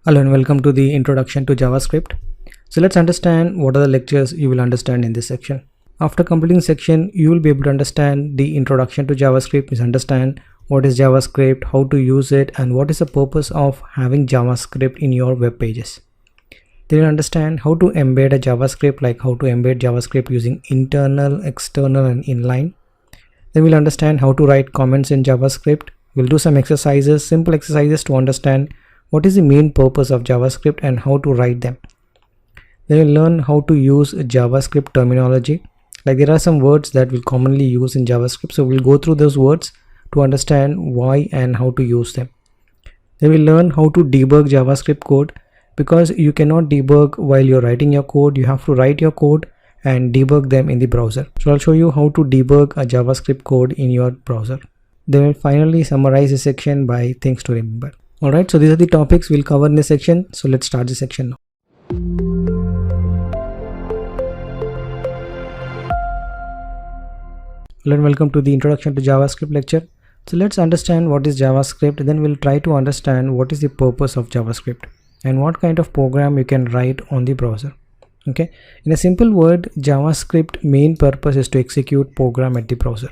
Hello and welcome to the introduction to JavaScript. So let's understand what are the lectures you will understand in this section. After completing section, you will be able to understand the introduction to JavaScript, means understand what is JavaScript, how to use it, and what is the purpose of having JavaScript in your web pages. Then you'll understand how to embed a JavaScript, like how to embed JavaScript using internal, external, and inline. Then we'll understand how to write comments in JavaScript. We'll do some exercises, simple exercises to understand what is the main purpose of JavaScript and how to write them. Then we'll learn how to use JavaScript terminology. Like there are some words that we'll commonly use in JavaScript, so we'll go through those words to understand why and how to use them. Then we'll learn how to debug JavaScript code, because you cannot debug while you're writing your code. You have to write your code and debug them in the browser. So I'll show you how to debug a JavaScript code in your browser. Then we'll finally summarize the section by things to remember. Alright, so these are the topics we'll cover in this section. So let's start the section now. Hello and welcome to the introduction to JavaScript lecture. So let's understand what is JavaScript, then we'll try to understand what is the purpose of JavaScript and what kind of program you can write on the browser. Okay, in a simple word, JavaScript main purpose is to execute program at the browser.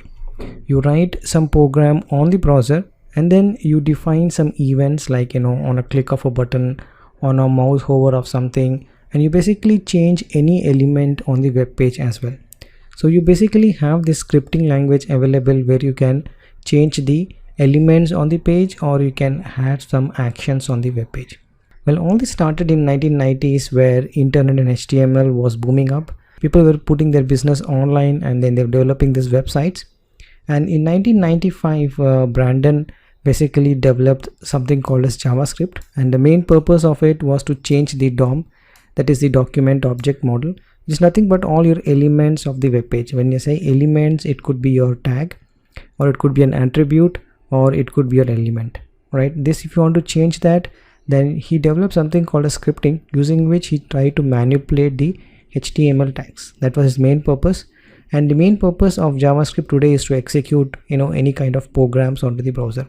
You write some program on the browser and then you define some events, like on a click of a button, on a mouse hover of something, and you basically change any element on the web page as well. So you basically have this scripting language available where you can change the elements on the page, or you can add some actions on the web page. Well, all this started in 1990s, where internet and HTML was booming up. People were putting their business online and then they're developing these websites. And in 1995, Brandon basically developed something called as JavaScript, and the main purpose of it was to change the DOM, that is the document object model, which is nothing but all your elements of the web page. When you say elements, it could be your tag, or it could be an attribute, or it could be your element, right? This, if you want to change that, then he developed something called as scripting, using which he tried to manipulate the HTML tags. That was his main purpose. And the main purpose of JavaScript today is to execute any kind of programs onto the browser.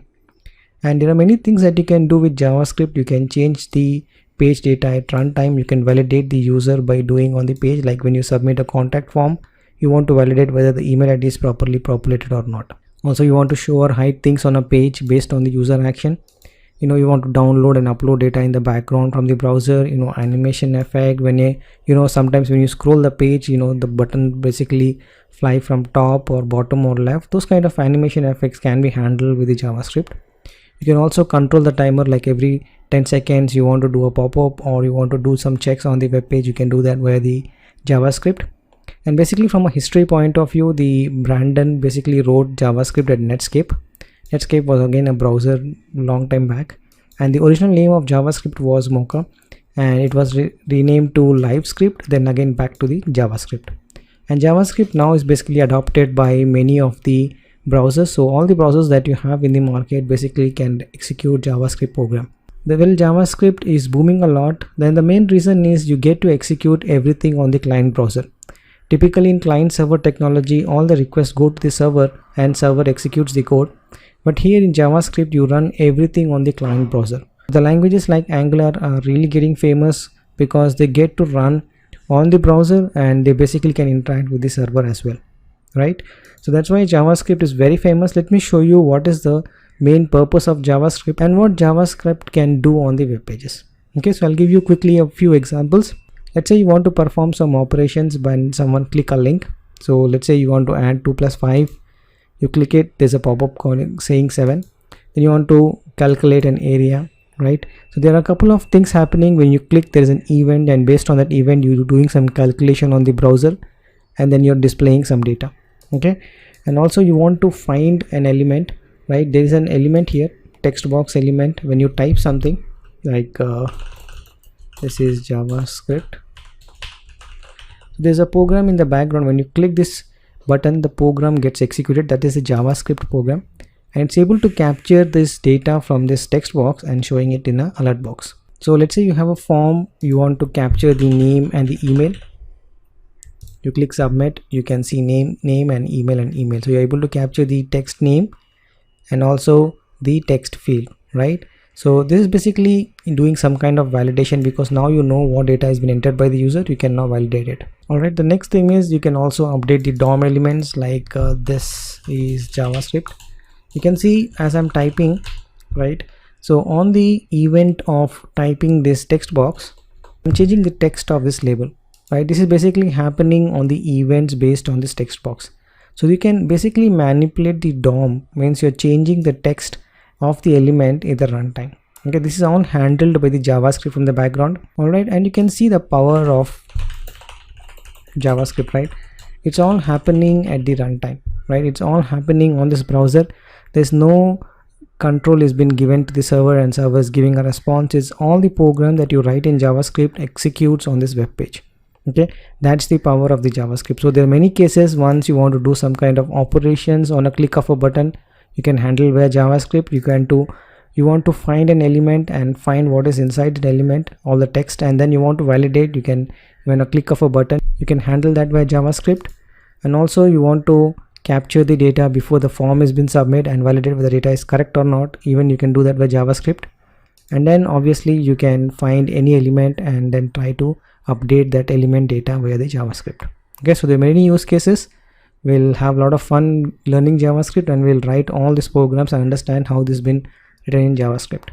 And there are many things that you can do with JavaScript. You can change the page data at runtime. You can validate the user by doing on the page, like when you submit a contact form, you want to validate whether the email ID is properly populated or not. Also, you want to show or hide things on a page based on the user action. You want to download and upload data in the background from the browser, animation effect, when you sometimes when you scroll the page, the button basically fly from top or bottom or left. Those kind of animation effects can be handled with the JavaScript. You can also control the timer, like every 10 seconds you want to do a pop-up, or you want to do some checks on the web page. You can do that via the JavaScript. And basically, from a history point of view, the Brandon basically wrote JavaScript at Netscape. Netscape was again a browser long time back, and the original name of JavaScript was Mocha, and it was renamed to LiveScript, then again back to the JavaScript. And JavaScript now is basically adopted by many of the browsers. So all the browsers that you have in the market basically can execute JavaScript program. Well, JavaScript is booming a lot. Then the main reason is you get to execute everything on the client browser. Typically in client server technology, all the requests go to the server and server executes the code. But here in JavaScript, you run everything on the client browser. The languages like Angular are really getting famous because they get to run on the browser and they basically can interact with the server as well, right? So that's why JavaScript is very famous. Let me show you what is the main purpose of JavaScript and what JavaScript can do on the web pages. Okay, so I'll give you quickly a few examples. Let's say you want to perform some operations when someone click a link. So let's say you want to add 2 plus 5. You click it, there's a pop-up saying 7. Then you want to calculate an area, right? So there are a couple of things happening. When you click, there is an event, and based on that event, you're doing some calculation on the browser, and then you're displaying some data. Okay, and also you want to find an element, right? There is an element here, text box element. When you type something like this is JavaScript, there's a program in the background. When you click this button, the program gets executed. That is a JavaScript program, and it's able to capture this data from this text box and showing it in a alert box. So let's say you have a form, you want to capture the name and the email. You click submit, you can see name and email. So you're able to capture the text name and also the text field, right? So this is basically doing some kind of validation, because now you know what data has been entered by the user, you can now validate it. Alright, the next thing is you can also update the DOM elements, like this is JavaScript. You can see as I'm typing, right? So on the event of typing this text box, I'm changing the text of this label, right? This is basically happening on the events based on this text box. So you can basically manipulate the DOM, means you're changing the text of the element in the runtime. Okay, this is all handled by the JavaScript from the background. All right, and you can see the power of JavaScript, right? It's all happening at the runtime, right? It's all happening on this browser. There's no control is been given to the server and server is giving a response. It's all the program that you write in JavaScript executes on this web page. Okay, that's the power of the JavaScript. So there are many cases, once you want to do some kind of operations on a click of a button, you can handle via JavaScript. You want to find an element and find what is inside the element, all the text, and then you want to validate, you can, when a click of a button, you can handle that via JavaScript. And also you want to capture the data before the form has been submitted and validate whether the data is correct or not, even you can do that via JavaScript. And then obviously you can find any element and then try to update that element data via the JavaScript. Okay, so there are many use cases. We'll have a lot of fun learning JavaScript, and we'll write all these programs and understand how this has been written in JavaScript.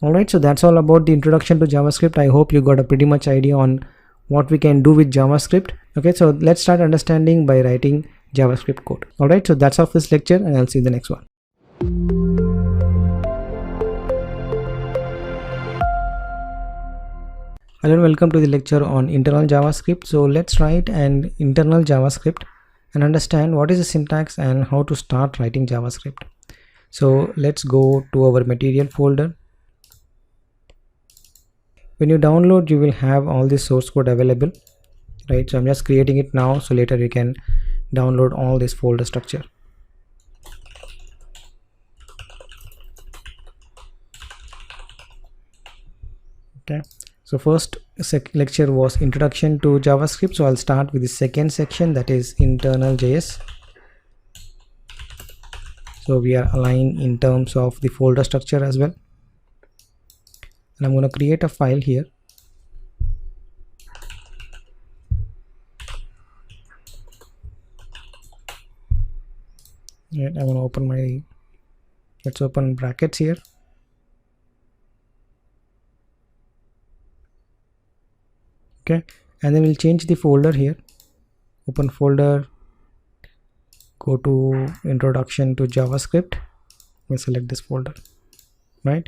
Alright, so that's all about the introduction to JavaScript. I hope you got a pretty much idea on what we can do with JavaScript. Okay, so let's start understanding by writing JavaScript code. Alright, so that's all for this lecture, and I'll see you in the next one. Hello and welcome to the lecture on internal JavaScript. So let's write an internal JavaScript and understand what is the syntax and how to start writing JavaScript. So let's go to our material folder. When you download, you will have all the source code available, right? So I'm just creating it now, so later you can download all this folder structure. Okay, so first lecture was introduction to JavaScript, so I'll start with the second section, that is internal JS. So we are aligned in terms of the folder structure as well, and I'm going to create a file here. Right, I'm going to open my, let's open brackets here. Okay, and then we'll change the folder here. Open folder, go to introduction to JavaScript, we'll select this folder, right?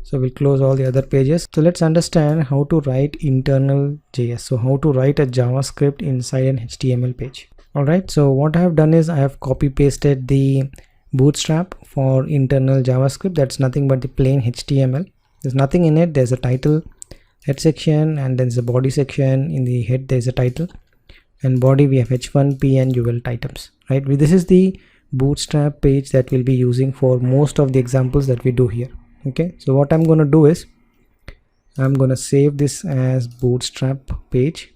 So we'll close all the other pages. So let's understand how to write internal JS. So how to write a JavaScript inside an HTML page. Alright, so what I have done is I have copy pasted the bootstrap for internal JavaScript. That's nothing but the plain HTML. There's nothing in it. There's a title, head section, and then there's a body section. In the head there's a title, and body we have h1p and UL items, right? This is the bootstrap page that we'll be using for most of the examples that we do here. Okay, so what I'm going to do is I'm going to save this as bootstrap page.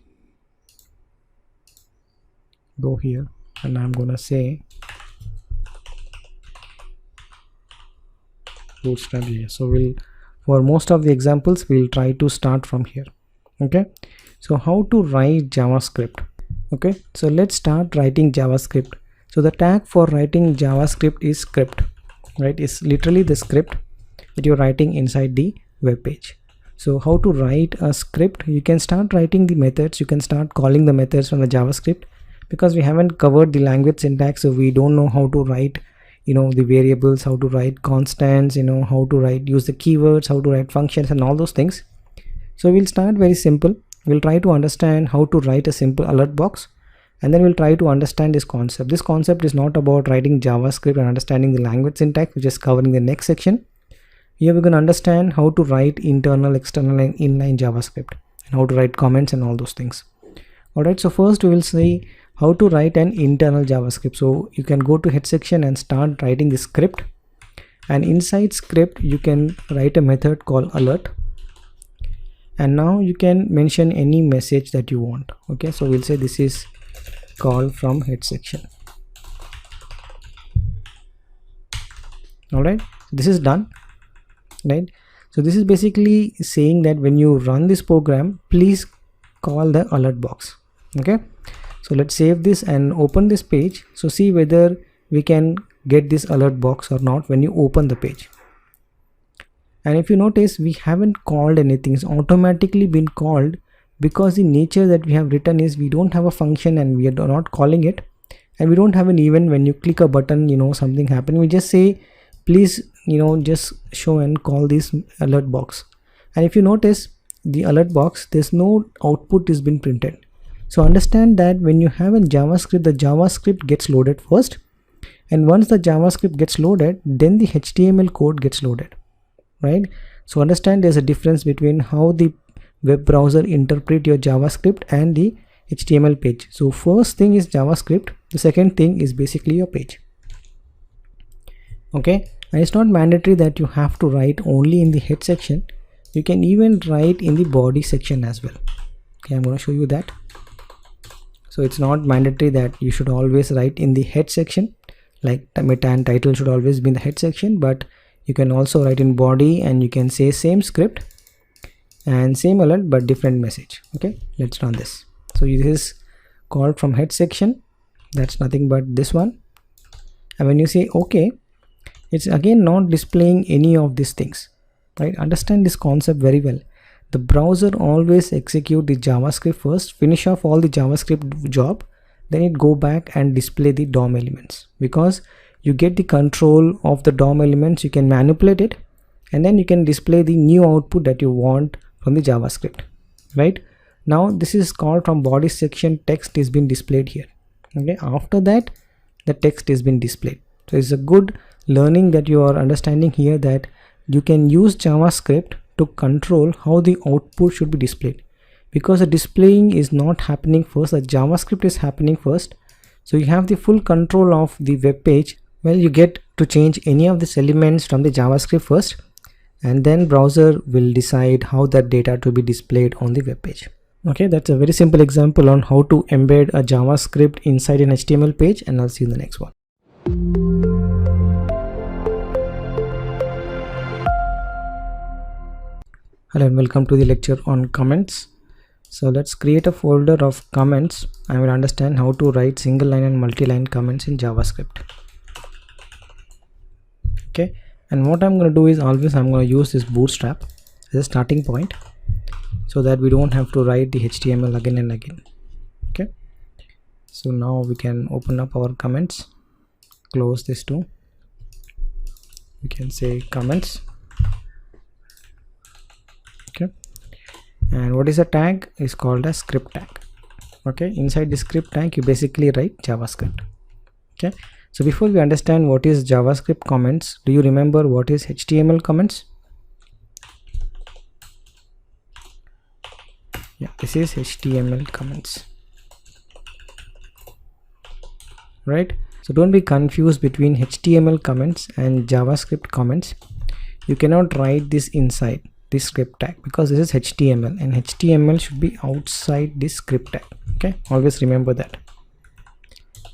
Go here, and I'm going to say bootstrap here. So we'll, for most of the examples, we'll try to start from here. Okay, so how to write JavaScript. Okay, so let's start writing JavaScript. So the tag for writing JavaScript is script, right? It's literally the script that you're writing inside the web page. So how to write a script? You can start writing the methods, you can start calling the methods from the JavaScript, because we haven't covered the language syntax, so we don't know how to write, you know, the variables, how to write constants, you know, how to write, use the keywords, how to write functions and all those things. So we'll start very simple. We'll try to understand how to write a simple alert box, and then we'll try to understand this concept. This concept is not about writing JavaScript and understanding the language syntax, which is covering the next section. Here we're going to understand how to write internal, external, and inline JavaScript, and how to write comments and all those things. Alright, so first we will see how to write an internal JavaScript. So you can go to head section and start writing the script, and inside script you can write a method called alert, and now you can mention any message that you want. Okay, so we'll say this is call from head section. Alright, this is done, right? So this is basically saying that when you run this program, please call the alert box. Okay, so let's save this and open this page. So see whether we can get this alert box or not when you open the page. And if you notice, we haven't called anything. It's automatically been called because the nature that we have written is we don't have a function and we are not calling it, and we don't have an event. When you click a button, you know, something happened, we just say please, you know, just show and call this alert box. And if you notice the alert box, there's no output is been printed. So understand that when you have in JavaScript, the JavaScript gets loaded first, and once the JavaScript gets loaded, then the HTML code gets loaded, right? So understand there's a difference between how the web browser interpret your JavaScript and the HTML page. So first thing is JavaScript, the second thing is basically your page. Okay, and it's not mandatory that you have to write only in the head section. You can even write in the body section as well. Okay, I'm going to show you that. So it's not mandatory that you should always write in the head section, like the meta and title should always be in the head section, but you can also write in body and you can say same script and same alert but different message. Okay, let's run this. So this is called from head section, that's nothing but this one. And when you say okay, it's again not displaying any of these things, right? Understand this concept very well. The browser always execute the JavaScript first, finish off all the JavaScript job, then it go back and display the DOM elements, because you get the control of the DOM elements, you can manipulate it, and then you can display the new output that you want from the JavaScript, right? Now this is called from body section, text is been displayed here. Okay, after that the text is been displayed. So it's a good learning that you are understanding here, that you can use JavaScript to control how the output should be displayed, because the displaying is not happening first, the JavaScript is happening first. So you have the full control of the web page. Well, you get to change any of these elements from the JavaScript first, and then browser will decide how that data to be displayed on the web page. Okay, that's a very simple example on how to embed a JavaScript inside an HTML page, and I'll see you in the next one. Hello and welcome to the lecture on comments. So let's create a folder of comments and we'll understand how to write single line and multi-line comments in JavaScript. Okay, and what I'm going to do is always I'm going to use this Bootstrap as a starting point, so that we don't have to write the HTML again and again. Okay, so now we can open up our comments, close this too. We can say comments. Okay, and what is a tag is called a script tag. Okay, inside the script tag you basically write JavaScript. Okay, so before we understand what is JavaScript comments, do you remember what is HTML comments? Yeah, this is HTML comments, right? So don't be confused between HTML comments and JavaScript comments. You cannot write this inside this script tag because this is HTML, and HTML should be outside this script tag. Okay, always remember that.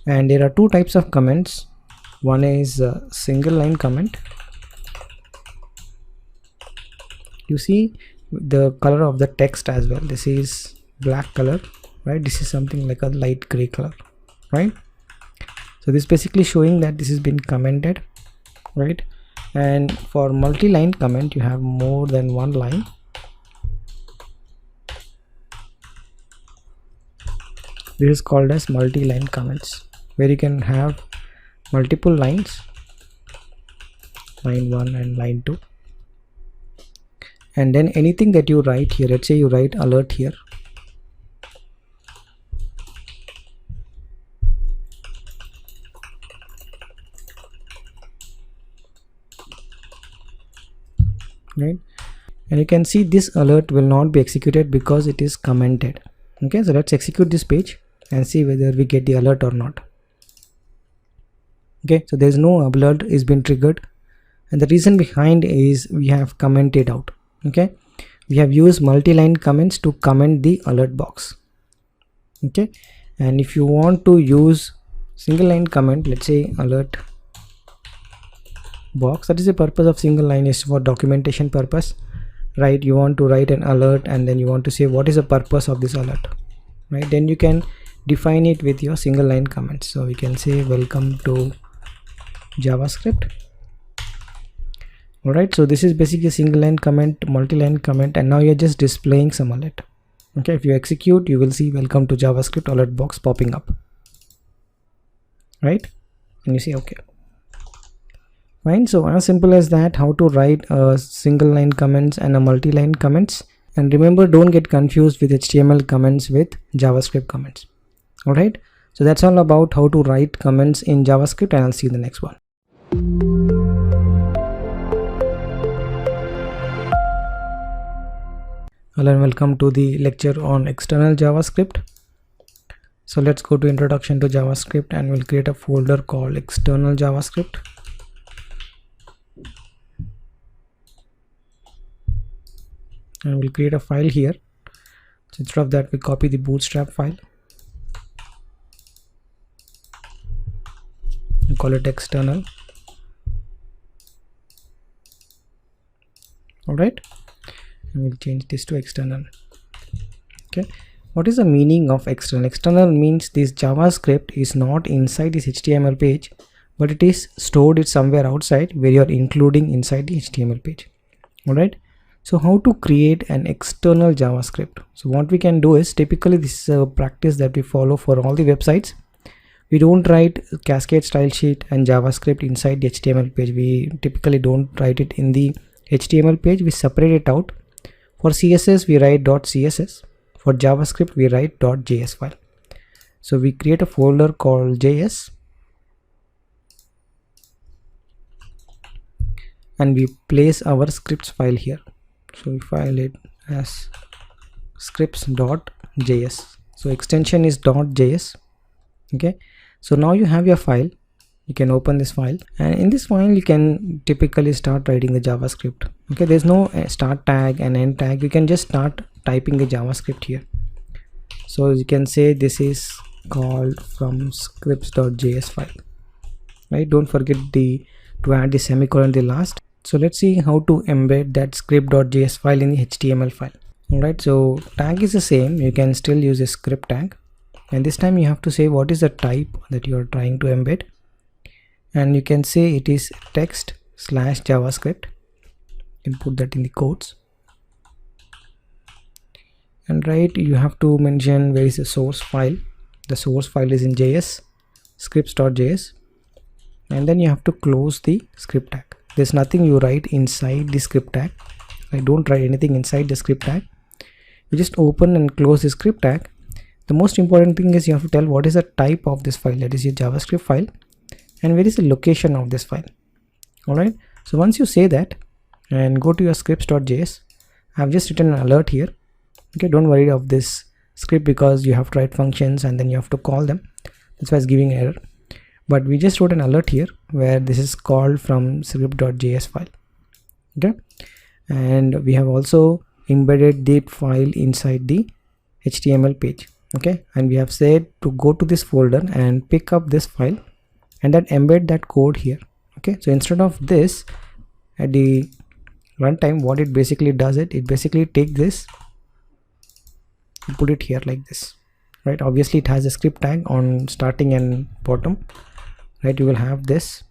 And there are two types of comments. One is a single line comment. You see the color of the text as well, this is black color, right? This is something like a light gray color, right? So this is basically showing that this has been commented, right? And for multi-line comment you have more than one line. This is called as multi-line comments, where you can have multiple lines, line 1 and line 2, and then anything that you write here, let's say you write alert here, right? And you can see this alert will not be executed because it is commented. Okay, so let's execute this page and see whether we get the alert or not. Okay, so there's no alert is been triggered, and the reason behind is we have commented out. Okay, we have used multi-line comments to comment the alert box. Okay, and if you want to use single line comment, let's say alert box. That is the purpose of single line, is for documentation purpose, right? You want to write an alert and then you want to say what is the purpose of this alert, right? Then you can define it with your single line comments. So we can say welcome to JavaScript. Alright, so this is basically a single line comment, multi-line comment, and now you're just displaying some alert. Okay, if you execute, you will see welcome to JavaScript alert box popping up, right? And you see okay. Fine, so as simple as that, how to write a single line comments and a multi-line comments. And remember, don't get confused with HTML comments with JavaScript comments. Alright, so that's all about how to write comments in JavaScript, and I'll see you in the next one. Hello and welcome to the lecture on external JavaScript. So let's go to introduction to JavaScript and we'll create a folder called external JavaScript. And we'll create a file here. So instead of that, we copy the bootstrap file. We call it external. Alright. And we'll change this to external. Okay, what is the meaning of external? External means this JavaScript is not inside this HTML page, but it is stored it somewhere outside where you are including inside the HTML page. Alright, so how to create an external JavaScript? So what we can do is, typically this is a practice that we follow for all the websites. We don't write cascade style sheet and JavaScript inside the HTML page. We typically don't write it in the HTML page. We separate it out. For CSS we write .css, for JavaScript we write .js file. So we create a folder called JS and we place our scripts file here. So we file it as scripts.js. So extension is .js. Okay, so now you have your file. You can open this file, and in this file you can typically start writing the JavaScript. Okay, there's no start tag and end tag. You can just start typing the JavaScript here. So you can say this is called from scripts.js file, right? Don't forget to add the semicolon in the last. So let's see how to embed that script.js file in the HTML file. Alright, so tag is the same. You can still use a script tag, and this time you have to say what is the type that you are trying to embed. And you can say it is text/JavaScript. You can put that in the quotes. And right, you have to mention where is the source file. The source file is in JS, scripts.js, and then you have to close the script tag. There's nothing you write inside the script tag. I don't write anything inside the script tag. You just open and close the script tag. The most important thing is you have to tell what is the type of this file, that is your JavaScript file, and where is the location of this file. Alright, so once you say that and go to your scripts.js, I've just written an alert here. Okay, don't worry of this script because you have to write functions and then you have to call them. That's why it's giving error. But we just wrote an alert here where this is called from script.js file. Okay, and we have also embedded the file inside the HTML page. Okay, and we have said to go to this folder and pick up this file and then embed that code here. Okay, so instead of this at the runtime, what it basically does, it basically take this and put it here like this, right? Obviously it has a script tag on starting and bottom, right? You will have this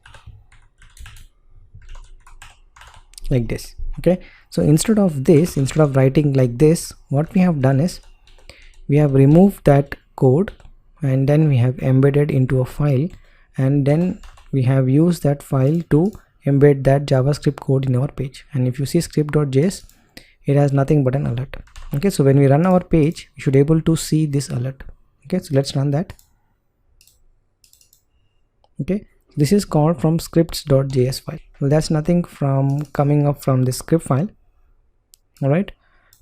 like this. Okay, so instead of this, instead of writing like this, what we have done is we have removed that code and then we have embedded into a file, and then we have used that file to embed that JavaScript code in our page. And if you see script.js, it has nothing but an alert. Okay, so when we run our page, you should be able to see this alert. Okay, so let's run that. Okay, this is called from scripts.js file. Well, that's nothing from coming up from the script file. All right,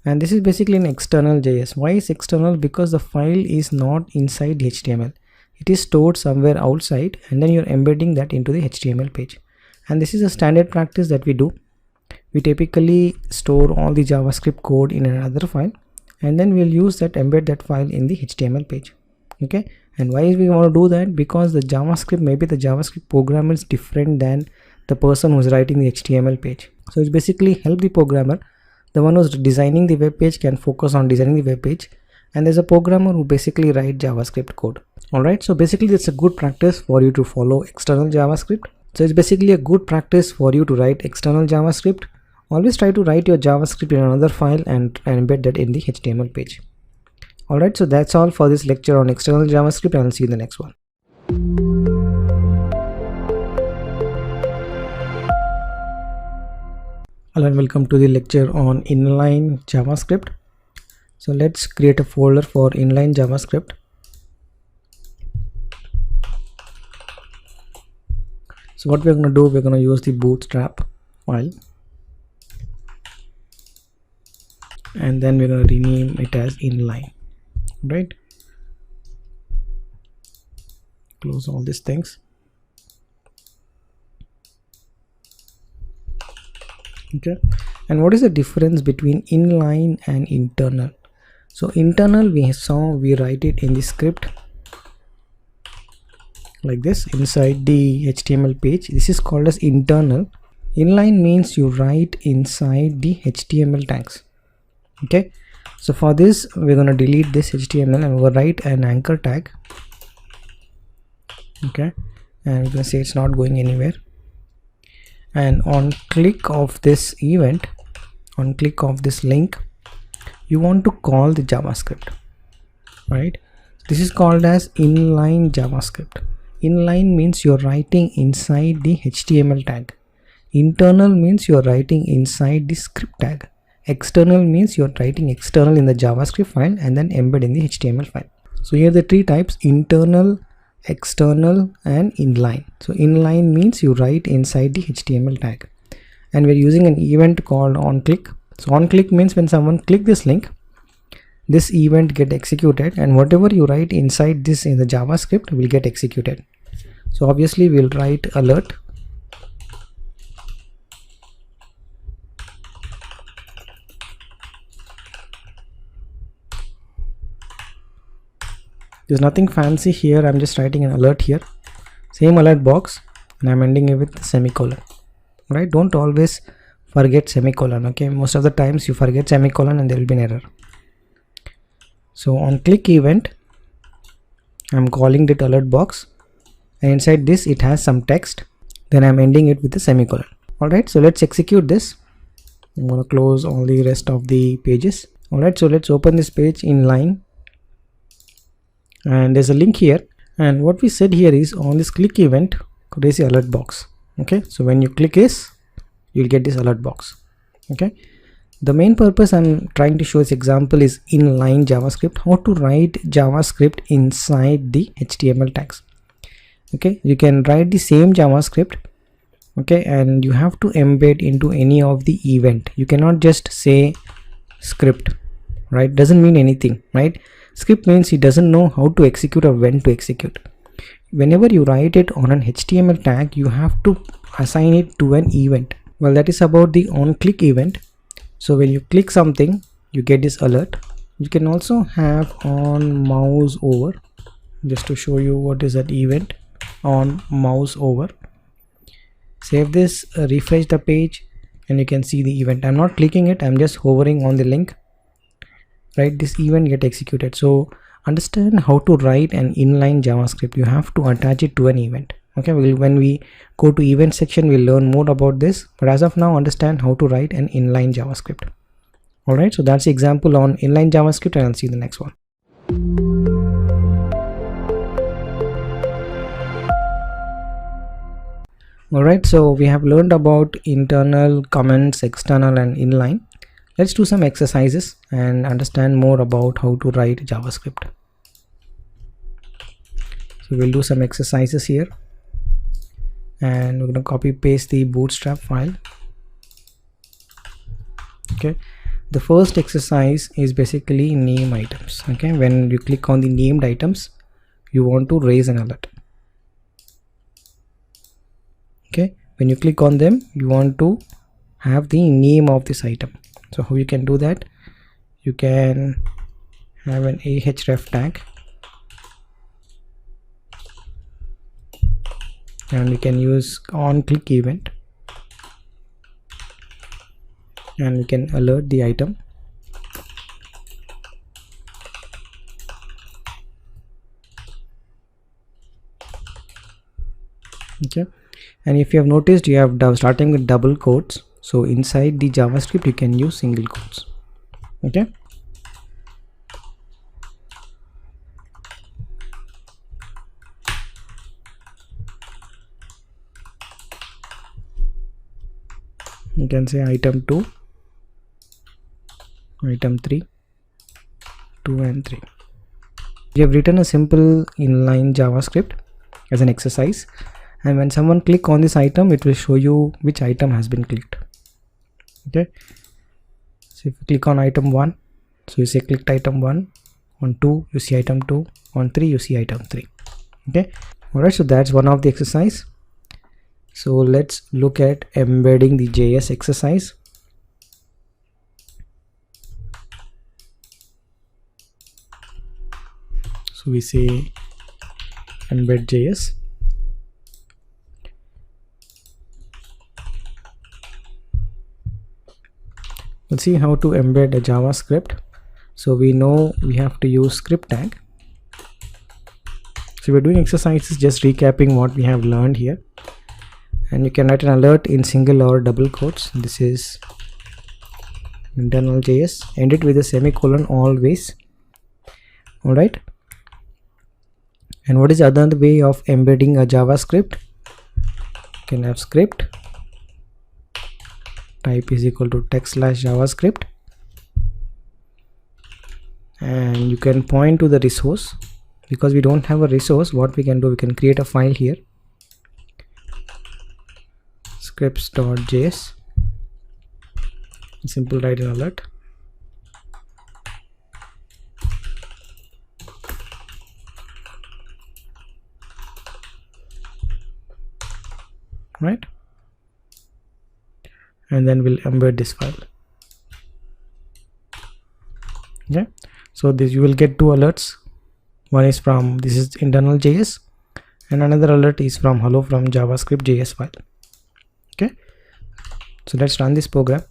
and this is basically an external JS. Why is external? Because the file is not inside the HTML. It is stored somewhere outside, and then you're embedding that into the HTML page. And this is a standard practice that we do. We typically store all the JavaScript code in another file, and then we'll use that, embed that file in the HTML page. Okay, and why we want to do that? Because the JavaScript, maybe the JavaScript program is different than the person who's writing the HTML page. So it's basically help the programmer. The one who's designing the web page can focus on designing the web page, and there's a programmer who basically write JavaScript code. Alright, so basically it's a good practice for you to follow external JavaScript. So it's basically a good practice for you to write external JavaScript. Always try to write your JavaScript in another file and embed that in the HTML page. Alright, so that's all for this lecture on external JavaScript, and I'll see you in the next one. Hello and welcome to the lecture on inline JavaScript. So let's create a folder for inline JavaScript. So what we're going to do, we're going to use the bootstrap file, and then we're going to rename it as inline. Right, close all these things. Okay, and what is the difference between inline and internal? So internal, we write it in the script like this inside the HTML page. This is called as internal. Inline means you write inside the HTML tags. Okay, so for this we're going to delete this HTML and we'll write an anchor tag. Okay, and we're going to say it's not going anywhere. And on click of this event, on click of this link, you want to call the JavaScript, right? This is called as inline JavaScript. Inline means you're writing inside the HTML tag. Internal means you're writing inside the script tag. External means you're writing external in the JavaScript file and then embed in the HTML file. So here are the three types: internal, external, and inline. So inline means you write inside the HTML tag, and we're using an event called onClick. So onClick means when someone click this link, this event get executed, and whatever you write inside this in the JavaScript will get executed. So obviously we'll write alert. There's nothing fancy here, I'm just writing an alert here, same alert box, and I'm ending it with semicolon. Right, don't always forget semicolon. Okay, most of the times you forget semicolon and there will be an error. So on click event, I'm calling it alert box, and inside this it has some text, then I'm ending it with a semicolon. Alright, so let's execute this. I'm going to close all the rest of the pages. Alright, so let's open this page inline. And there's a link here, and what we said here is on this click event there is a alert box. Okay, so when you click this, you'll get this alert box. Okay, the main purpose I'm trying to show this example is inline JavaScript, how to write JavaScript inside the HTML tags. Okay, you can write the same JavaScript, okay, and you have to embed into any of the event. You cannot just say script, right? Doesn't mean anything, right? Script means it doesn't know how to execute or when to execute. Whenever you write it on an HTML tag, you have to assign it to an event. Well, that is about the onClick event. So when you click something, you get this alert. You can also have on mouse over, just to show you what is that event. On mouse over, save this, refresh the page, and you can see the event. I'm not clicking it, I'm just hovering on the link. Right, this event get executed. So understand how to write an inline JavaScript. You have to attach it to an event. Okay, when we go to event section, we'll learn more about this, but as of now, understand how to write an inline JavaScript. Alright, so that's the example on inline JavaScript, and I'll see you in the next one. Alright, so we have learned about internal, comments, external, and inline. Let's do some exercises and understand more about how to write JavaScript. So we'll do some exercises here, and we're going to copy paste the bootstrap file. Okay, the first exercise is basically name items. Okay, when you click on the named items, you want to raise an alert. Okay, when you click on them, you want to have the name of this item. So how you can do that? You can have an ahref tag, and you can use onClick event. and we can alert the item. Okay, and if you have noticed, you have starting with double quotes, so inside the JavaScript you can use single quotes. Okay, you can say item 2, item 3, 2 and 3. We have written a simple inline JavaScript as an exercise, and when someone click on this item, it will show you which item has been clicked. Okay, so if you click on item 1, so you say clicked item 1, on 2 you see item 2, on 3 you see item 3. Okay, alright, so that's one of the exercise. So let's look at embedding the JS exercise. So we say embed JS. We'll see how to embed a JavaScript. So we know we have to use script tag. So we're doing exercises, just recapping what we have learned here. And you can write an alert in single or double quotes. This is internal JS. End it with a semicolon always. Alright. And what is the other way of embedding a JavaScript? You can have script type is equal to text/JavaScript, and you can point to the resource. Because we don't have a resource, what we can do, we can create a file here, scripts.js, simple write an alert. Right, and then we'll embed this file. Okay, so this you will get two alerts. One is from, this is internal JS, and another alert is from hello from JavaScript JS file. Okay, so let's run this program.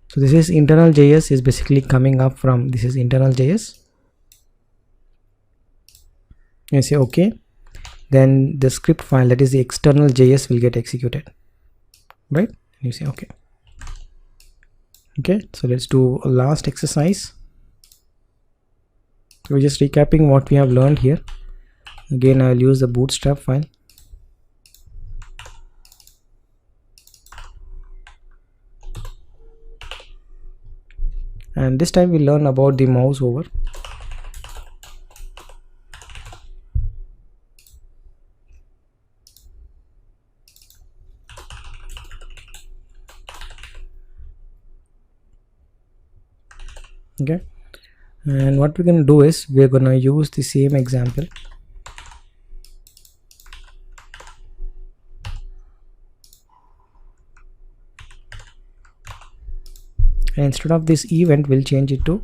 So this is internal JS is basically coming up from, this is internal JS. You say okay, then the script file, that is the external JS, will get executed, right? You say okay. Okay, so let's do a last exercise. So we're just recapping what we have learned here. Again, I'll use the bootstrap file. And this time we learn about the mouse over. Okay, and what we're going to do is we're going to use the same example. And instead of this event, we'll change it to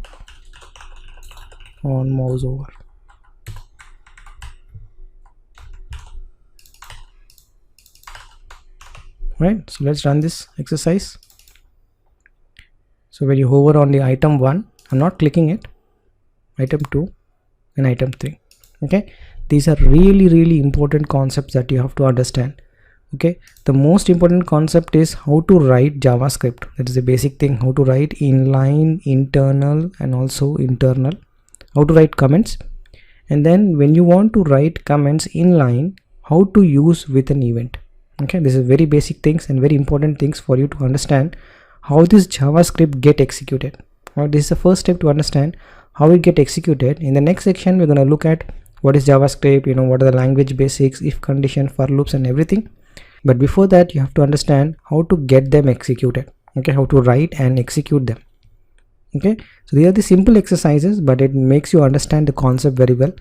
on mouse over. Right, so let's run this exercise. So when you hover on the item 1, I'm not clicking it, item 2 and item 3. Okay, these are really important concepts that you have to understand. Okay, the most important concept is how to write JavaScript. That is the basic thing, how to write inline, internal and also internal, how to write comments. And then when you want to write comments inline, how to use with an event. Okay, this is very basic things and very important things for you to understand how this JavaScript get executed. This is the first step to understand how it get executed. In the next section, we're going to look at what is JavaScript, you know, what are the language basics, if condition, for loops and everything. But before that, you have to understand how to get them executed. Okay, how to write and execute them. Okay, so these are the simple exercises, but it makes you understand the concept very well,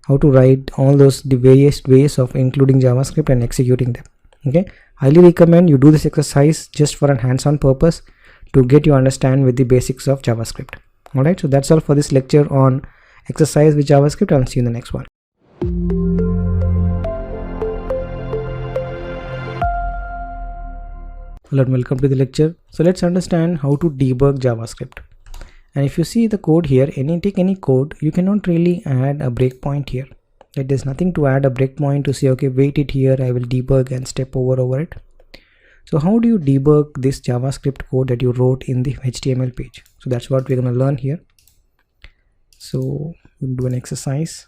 how to write all those the various ways of including JavaScript and executing them. Okay, highly recommend you do this exercise just for a hands-on purpose to get you understand with the basics of JavaScript. Alright, so that's all for this lecture on exercise with JavaScript. I'll see you in the next one. Hello and welcome to the lecture. So let's understand how to debug JavaScript. And if you see the code here, take any code, you cannot really add a breakpoint here. Like there's nothing to add a breakpoint to say, okay, wait it here, I will debug and step over it. So how do you debug this JavaScript code that you wrote in the HTML page? So that's what we're going to learn here. So we'll do an exercise,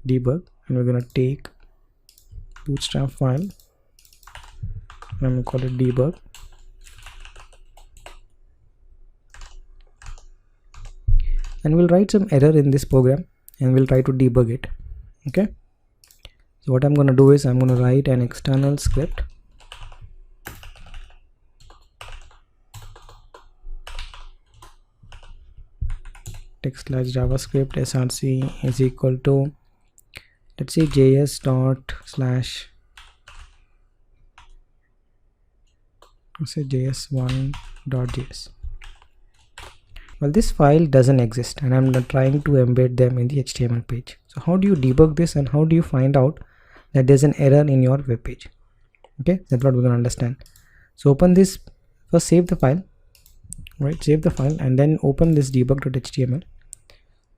debug, and we're going to take bootstrap file and I'm going to call it debug. And we'll write some error in this program and we'll try to debug it. Okay, so what I'm going to do is I'm going to write an external script text slash javascript src is equal to, let's say, js dot slash, let's say js1.js. Well, this file doesn't exist and I'm not trying to embed them in the HTML page. So how do you debug this and how do you find out that there's an error in your web page? Okay, that's what we're going to understand. So open this, first save the file, right? Save the file and then open this debug.html.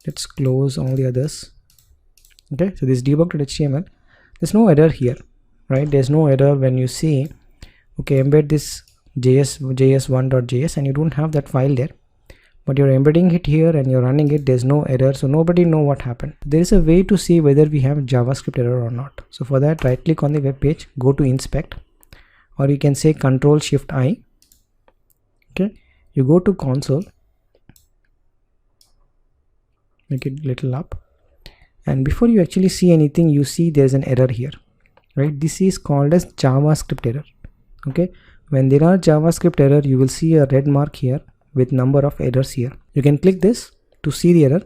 Let's close all the others. Okay, so this debug.html, there's no error here, right? There's no error when you say, okay, embed this js1.js and you don't have that file there, but you're embedding it here and you're running it, there's no error, so nobody know what happened. There is a way to see whether we have JavaScript error or not. So for that, right click on the web page, go to inspect, or you can say Ctrl+Shift+I. Okay, you go to console, make it little up, and before you actually see anything, you see there's an error here, right? This is called as JavaScript error. Okay, when there are JavaScript error, you will see a red mark here with number of errors here. You can click this to see the error,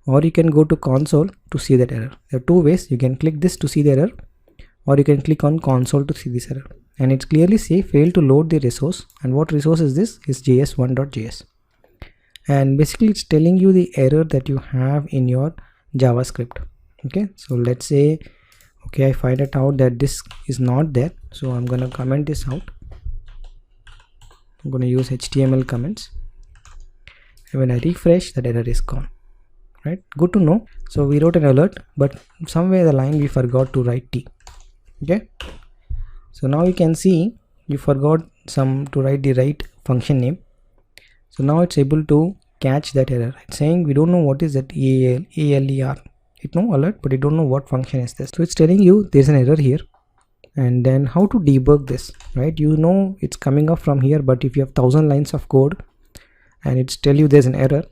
or you can go to console to see that error. There are two ways. You can click this to see the error, or you can click on console to see this error. And it's clearly say fail to load the resource. And what resource is this? Is js1.js. And basically it's telling you the error that you have in your JavaScript. Okay, so let's say, okay, I find it out that this is not there, so I'm gonna comment this out. I'm gonna use HTML comments, and when I refresh, that error is gone. Right, good to know. So we wrote an alert, but somewhere the line we forgot to write t. Okay, so now you can see you forgot to write the right function name. So now it's able to catch that error. It's saying we don't know what is that ALER. It no alert, but it don't know what function is this. So it's telling you there's an error here. And then how to debug this, right? You know it's coming up from here, but if you have 1000 lines of code and it's tell you there's an error,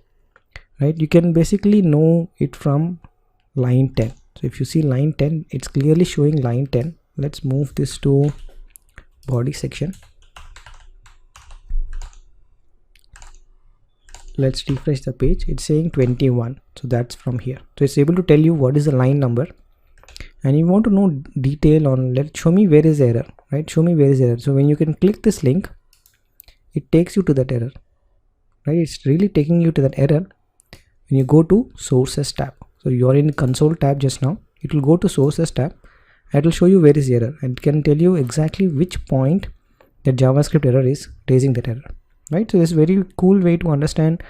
right? You can basically know it from line 10. So if you see line 10, it's clearly showing line 10. Let's move this to body section. Let's refresh the page. It's saying 21. So that's from here. So it's able to tell you what is the line number. And you want to know detail on, show me where is error, right? Show me where is error. So when you can click this link, it takes you to that error, right? It's really taking you to that error. When you go to sources tab, so you're in console tab just now, it will go to sources tab. It will show you where is the error and it can tell you exactly which point that JavaScript error is raising that error, right? So this is a very cool way to understand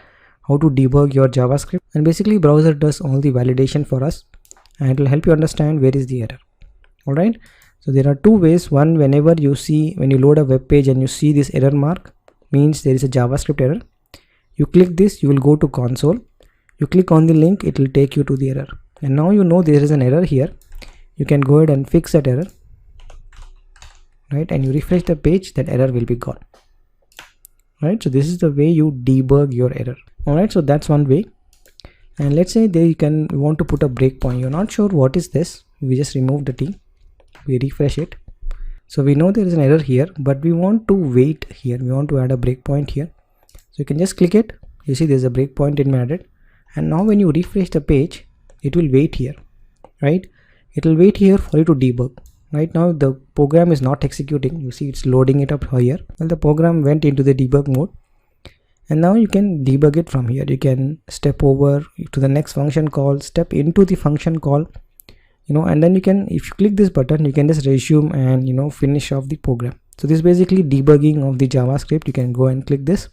how to debug your JavaScript. And basically browser does all the validation for us, and it will help you understand where is the error. All right, so there are two ways. One, whenever you see, when you load a web page and you see this error mark, means there is a JavaScript error. You click this, you will go to console, you click on the link, it will take you to the error, and now you know there is an error here. You can go ahead and fix that error, right? And you refresh the page, that error will be gone, right? So this is the way you debug your error. All right, so that's one way. And let's say there you want to put a breakpoint. You're not sure what is this. We just remove the t. We refresh it. So we know there is an error here, but we want to wait here. We want to add a breakpoint here. So you can just click it. You see there's a breakpoint in added. And now when you refresh the page, it will wait here, right? It will wait here for you to debug. Right now the program is not executing. You see it's loading it up here. Well, the program went into the debug mode. And now you can debug it from here. You can step over to the next function call, step into the function call. and then you can, if you click this button, you can just resume and finish off the program. So this is basically debugging of the JavaScript. You can go and click this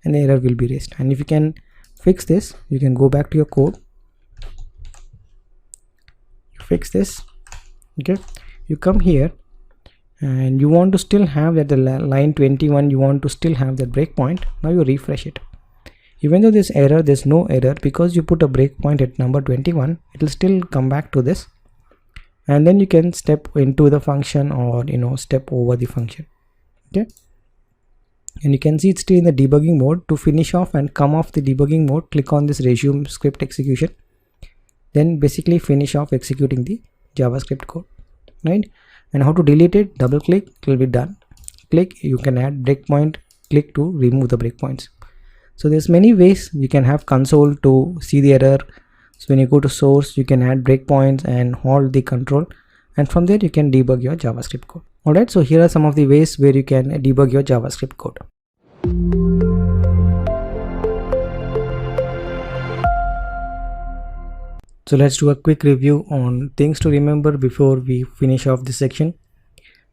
and the error will be raised. And if you can fix this, you can go back to your code, you fix this, okay, you come here and you want to still have that the line 21, you want to still have that breakpoint. Now you refresh it. Even though this error, there's no error because you put a breakpoint at number 21, it will still come back to this, and then you can step into the function or step over the function, okay. And you can see it's still in the debugging mode. To finish off and come off the debugging mode, click on this resume script execution, then basically finish off executing the JavaScript code, right? And how to delete it, double click, it will be done. Click, you can add breakpoint, click to remove the breakpoints. So there's many ways. You can have console to see the error. So when you go to source, you can add breakpoints and hold the control, and from there you can debug your JavaScript code. Alright, so here are some of the ways where you can debug your JavaScript code. So let's do a quick review on things to remember before we finish off this section.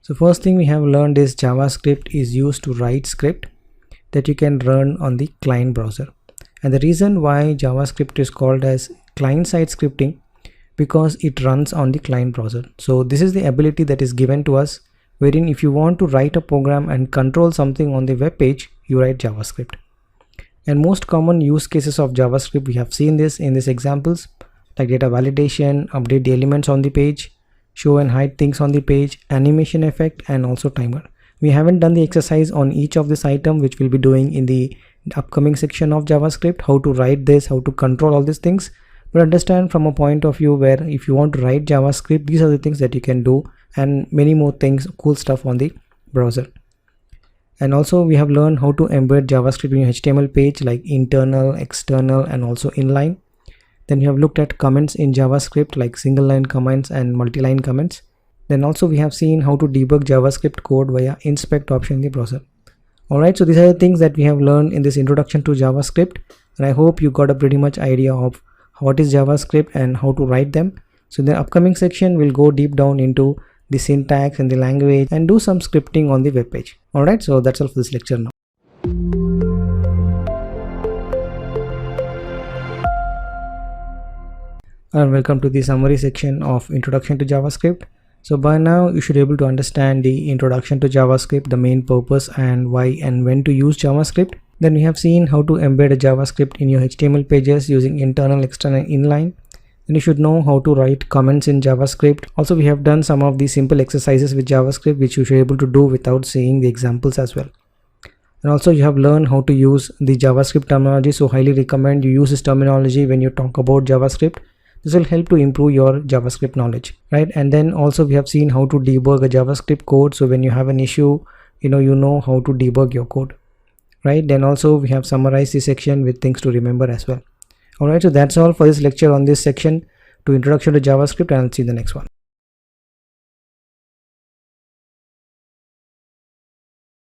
So first thing we have learned is JavaScript is used to write script that you can run on the client browser. And the reason why JavaScript is called as client-side scripting, because it runs on the client browser. So this is the ability that is given to us, wherein if you want to write a program and control something on the web page, you write JavaScript. And most common use cases of JavaScript, we have seen this in these examples, like data validation, update the elements on the page, show and hide things on the page, animation effect, and also timer. We haven't done the exercise on each of this item, which we'll be doing in the upcoming section of JavaScript, how to write this, how to control all these things. But understand from a point of view where if you want to write JavaScript, these are the things that you can do, and many more things, cool stuff on the browser. And also we have learned how to embed JavaScript in your HTML page, like internal, external, and also inline. Then you have looked at comments in JavaScript, like single line comments and multi-line comments. Then also we have seen how to debug JavaScript code via inspect option in the browser. Alright, so these are the things that we have learned in this introduction to JavaScript, and I hope you got a pretty much idea of what is JavaScript and how to write them. So in the upcoming section, we'll go deep down into the syntax and the language and do some scripting on the web page. Alright, so that's all for this lecture now. And welcome to the summary section of Introduction to JavaScript. So by now you should be able to understand the introduction to JavaScript, the main purpose and why and when to use JavaScript. Then we have seen how to embed a JavaScript in your HTML pages using internal, external, inline. Then you should know how to write comments in JavaScript. Also we have done some of the simple exercises with JavaScript which you should be able to do without seeing the examples as well. And also you have learned how to use the JavaScript terminology, so highly recommend you use this terminology when you talk about JavaScript. This will help to improve your JavaScript knowledge, right? And then also we have seen how to debug a JavaScript code, so when you have an issue, you know how to debug your code, right? Then also we have summarized this section with things to remember as well. Alright, so that's all for this lecture on this section to Introduction to JavaScript, and I'll see you in the next one.